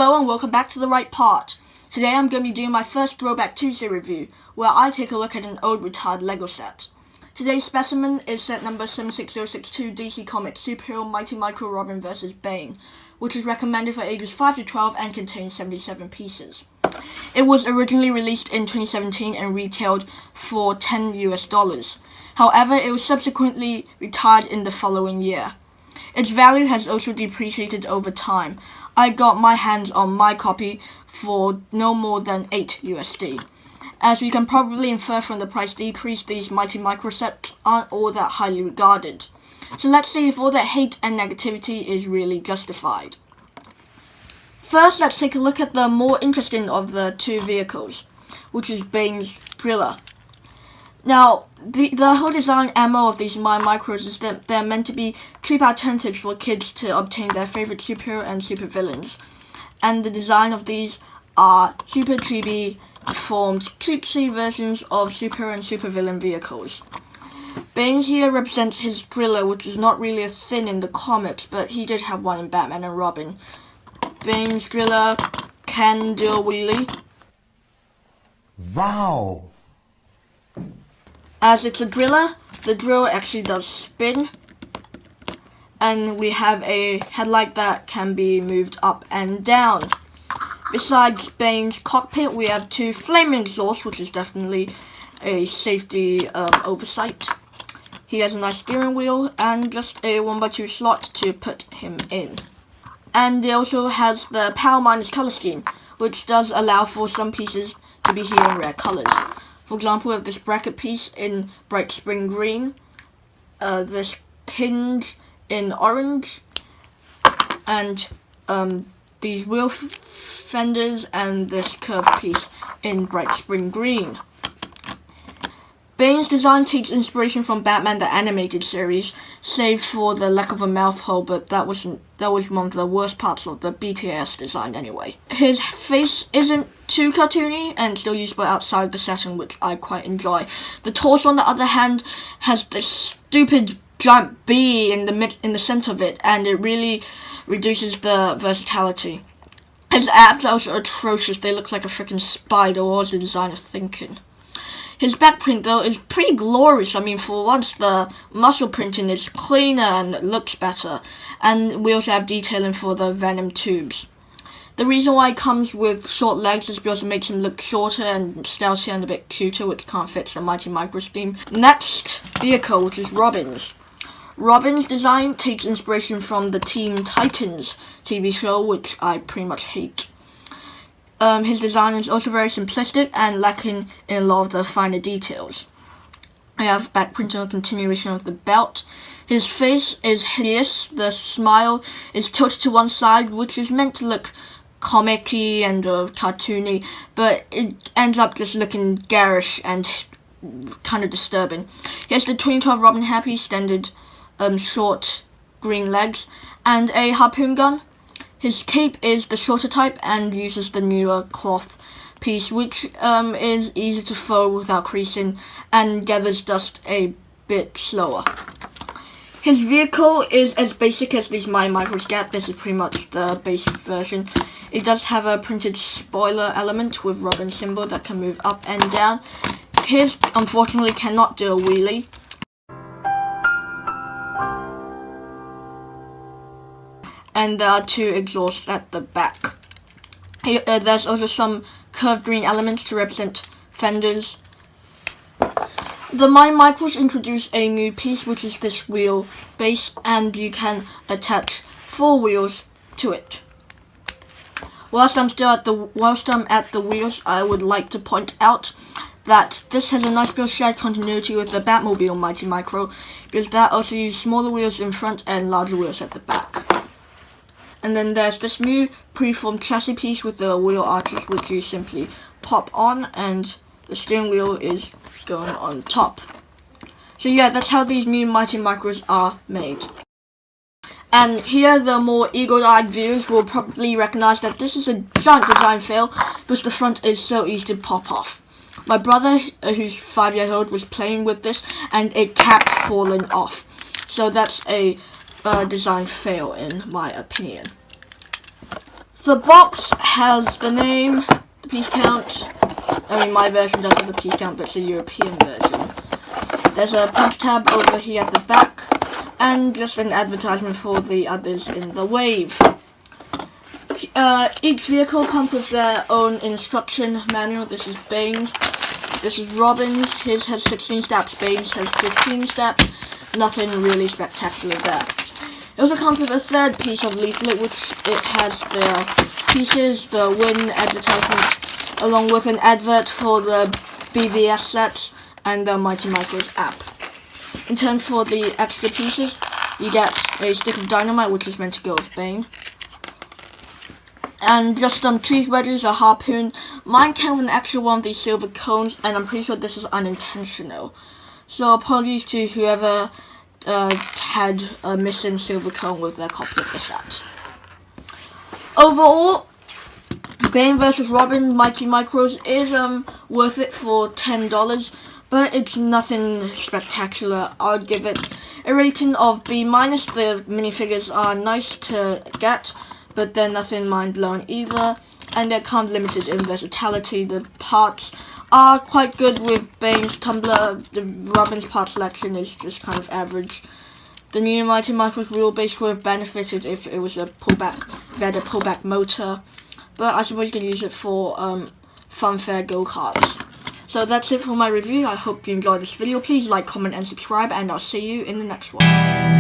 Hello and welcome back to the right part. Today I'm going to be doing my first Throwback Tuesday review, where I take a look at an old retired LEGO set. Today's specimen is set number 76062 DC Comics Superhero Mighty Micro Robin vs. Bane, which is recommended for ages 5 to 12 and contains 77 pieces. It was originally released in 2017 and retailed for $10 US. However, it was subsequently retired in the following year. Its value has also depreciated over time. I got my hands on my copy for no more than $8 USD. As you can probably infer from the price decrease, these Mighty Micro sets aren't all that highly regarded. So let's see if all that hate and negativity is really justified. First, let's take a look at the more interesting of the two vehicles, which is Bane's Driller. Now, the whole design MO of these My Micros is that they're meant to be cheap alternatives for kids to obtain their favorite superhero and supervillains. And the design of these are super chibi, deformed, cutesy versions of superhero and supervillain vehicles. Bane's here represents his Driller, which is not really a thing in the comics, but he did have one in Batman and Robin. Bane's Driller can do a wheelie. Wow! As it's a driller, the drill actually does spin. And we have a headlight that can be moved up and down. Besides Bane's cockpit, we have two flame exhausts, which is definitely a safety oversight. He has a nice steering wheel and just a 1x2 slot to put him in. And it also has the Power Minus color scheme, which does allow for some pieces to be here in rare colors. For example, we have this bracket piece in bright spring green, this hinge in orange, and these wheel fenders and this curved piece in bright spring green. Bane's design takes inspiration from Batman the Animated Series, save for the lack of a mouth hole, but that was one of the worst parts of the BTS design anyway. His face isn't too cartoony and still usable outside the setting, which I quite enjoy. The torso, on the other hand, has this stupid giant bee in the center of it, and it really reduces the versatility. His abs are also atrocious. They look like a freaking spider. What was the designer thinking? His back print, though, is pretty glorious. I mean, for once, the muscle printing is cleaner and looks better. And we also have detailing for the venom tubes. The reason why it comes with short legs is because it makes him look shorter and stealthier and a bit cuter, which can't fit the Mighty Micro scheme. Next vehicle, which is Robin's. Robin's design takes inspiration from the Teen Titans TV show, which I pretty much hate. His design is also very simplistic and lacking in a lot of the finer details. I have back print on a continuation of the belt. His face is hideous. The smile is tilted to one side, which is meant to look comic-y and cartoony, but it ends up just looking garish and kind of disturbing. He has the 2012 Robin Happy standard short green legs and a harpoon gun. His cape is the shorter type and uses the newer cloth piece, which is easy to fold without creasing and gathers dust a bit slower. His vehicle is as basic as these My Micros get. This is pretty much the basic version. It does have a printed spoiler element with Robin symbol that can move up and down. His, unfortunately, cannot do a wheelie. And there are two exhausts at the back. There's also some curved green elements to represent fenders. The My Micros introduce a new piece, which is this wheel base, and you can attach 4 wheels to it. Whilst I'm at the wheels, I would like to point out that this has a nice bit of shared continuity with the Batmobile Mighty Micro, because that also uses smaller wheels in front and larger wheels at the back. And then there's this new preformed chassis piece with the wheel arches, which you simply pop on, and the steering wheel is going on top. So yeah, that's how these new Mighty Micros are made. And here, the more eagle-eyed viewers will probably recognize that this is a giant design fail, because the front is so easy to pop off. My brother, who's 5 years old, was playing with this, and it kept falling off. So that's a design fail in my opinion. The box has the name, the piece count. I mean, my version does have the piece count, but it's a European version. There's a punch tab over here at the back, and just an advertisement for the others in the wave. Each vehicle comes with their own instruction manual. This is Bane's. This is Robin's. His has 16 steps. Bane's has 15 steps. Nothing really spectacular there. It also comes with a third piece of leaflet, which it has the pieces, the win advertisement, along with an advert for the BVS sets and the Mighty Micros app. In turn for the extra pieces, you get a stick of dynamite, which is meant to go with Bane. And just some cheese wedges, a harpoon. Mine came with an extra one of these silver cones, and I'm pretty sure this is unintentional. So apologies to whoever had a missing silver cone with their copy of the set. Overall, Bane vs. Robin Mighty Micros is worth it for $10, but it's nothing spectacular. I'd give it a rating of B-. The minifigures are nice to get, but they're nothing mind-blowing either, and they're kind of limited in versatility. The parts are quite good with Bane's tumbler. The Robin's part selection is just kind of average. The new Mighty Micros wheelbase would have benefited if it was a better pullback motor, but I suppose you can use it for funfair go-karts. So that's it for my review. I hope you enjoyed this video. Please like, comment, and subscribe, and I'll see you in the next one.